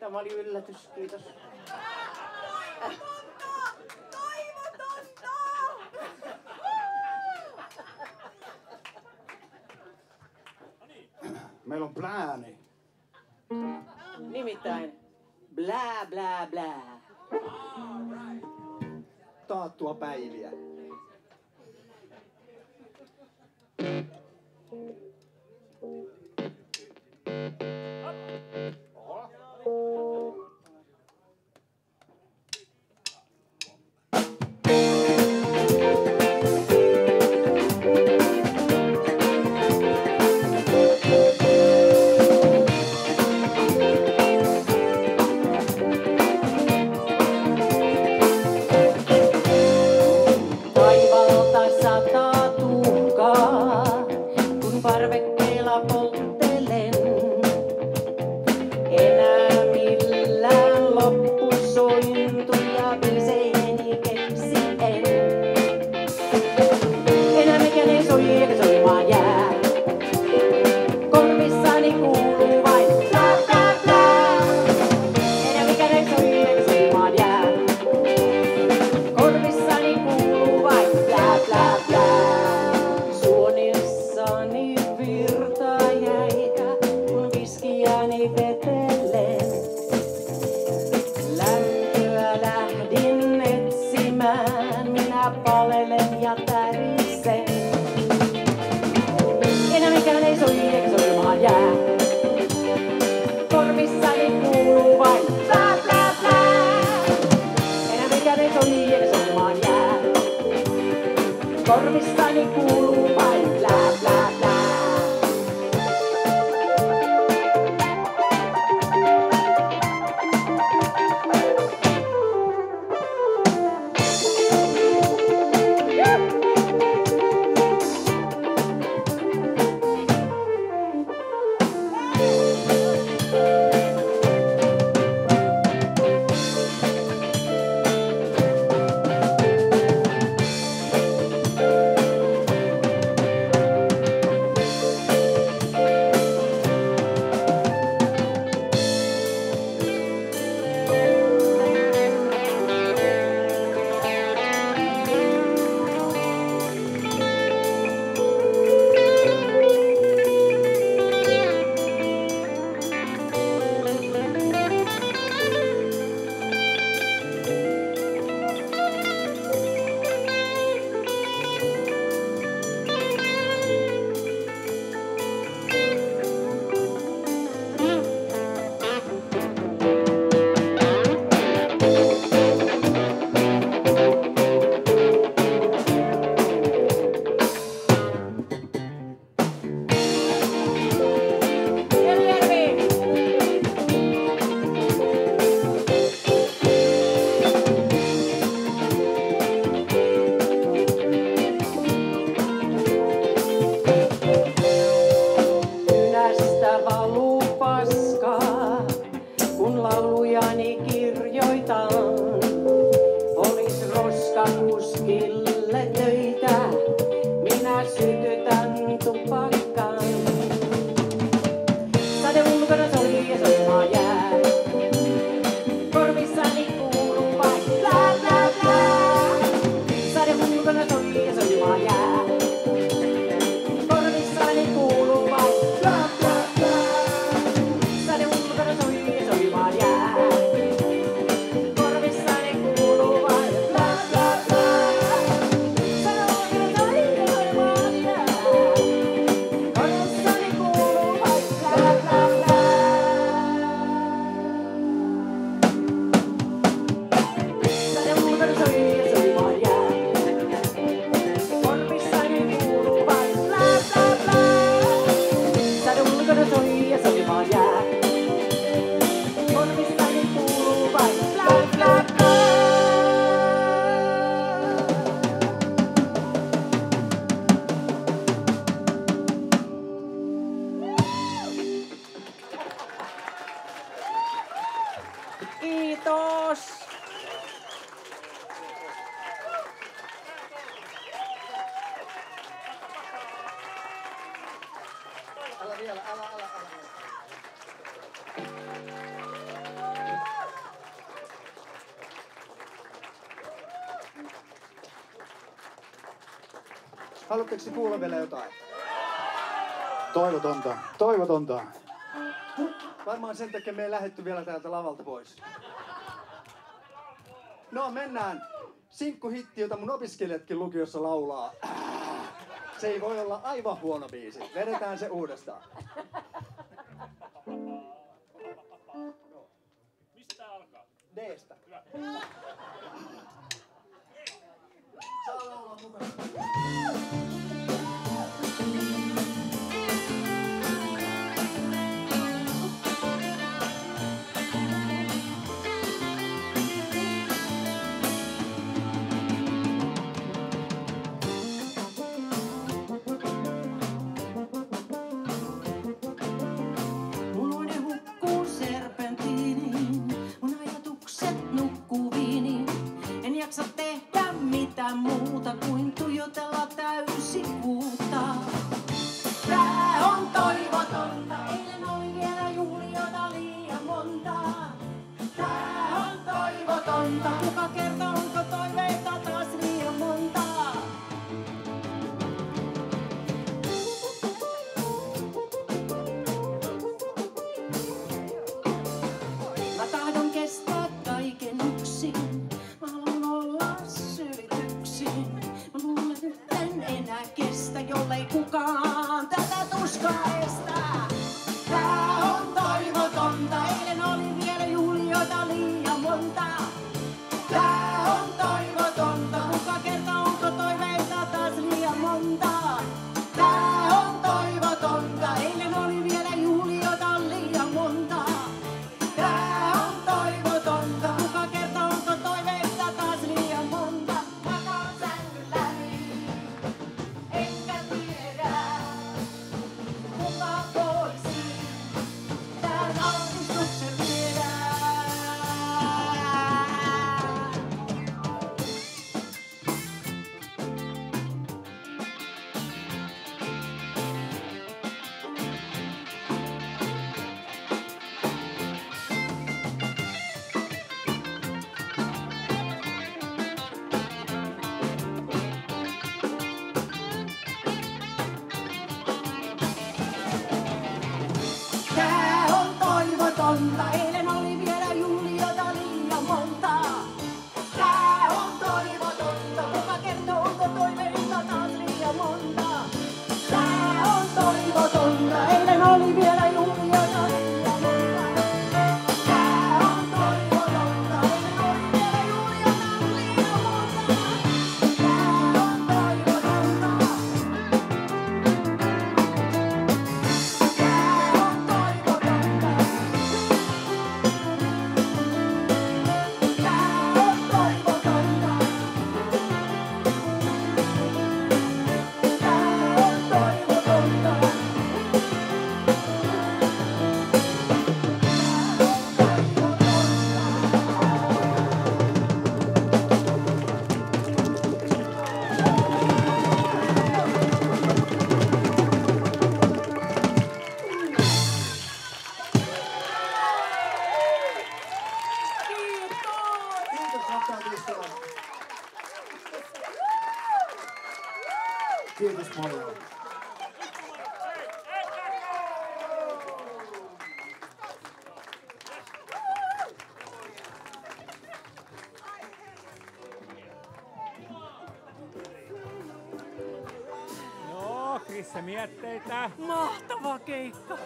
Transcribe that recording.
Tämä oli yllätys, kiitos. Toivotonta! Meillä on plääni. Nimittäin blää blää blää. Taattua päiviä. Korvissani kuuluu vain blää blää blää. Kiitos! Älä vielä, älä. Haluatteko kuulla vielä jotain? Toivotonta. Toivotonta. Varmaan sen takia me ei lähdetty vielä täältä lavalta pois. No mennään. Sinkkuhitti, jota mun opiskelijatkin lukiossa laulaa. Se ei voi olla aivan huono biisi. Vedetään se uudestaan. Mistä alkaa? D:stä. Saa laulaa mukana. Unoinen hukkuu serpentiiniin, mun ajatukset nukkuu viiniin. En jaksa tehdä mitään muuta kuin tuijotella täysikuuta. Tää on toivotonta, eilen oli vielä juhliota liian monta. Tää on toivotonta, kuka kertoo onko toiveita taas liian monta. Mä tahdon kestää kaiken yksin. Mä haluan olla sylityksin. Mä luulen, että en enää kestä, jollei kukaan tätä tuskaa estä. Tää on toivotonta, eilen oli vielä juhlioita liian monta. Tää on toivotonta, kuka kertoo onko toiveita taas liian monta. Tää on toivotonta, eilen oli vielä juhlioita liian monta. Tää on toivotonta, kuka kertoo onko toiveita taas liian monta. Makaan sängylläni, enkä tiedä, kuka voisi tän altistuksen viedä. Tää on toivotonta, eilen oli vielä juhliota liian monta. Tää on toivotonta, kuka kertoo onko toiveita taas liian monta. Tää on toivotonta, eilen oli vielä juhliota liian monta. Tää on toivotonta, eilen oli vielä juhliota liian monta. Tää on toivotonta. Kiitos rakkaat Kiitos paljon. Joo, Krisse mietteitä. Mahtava keikka!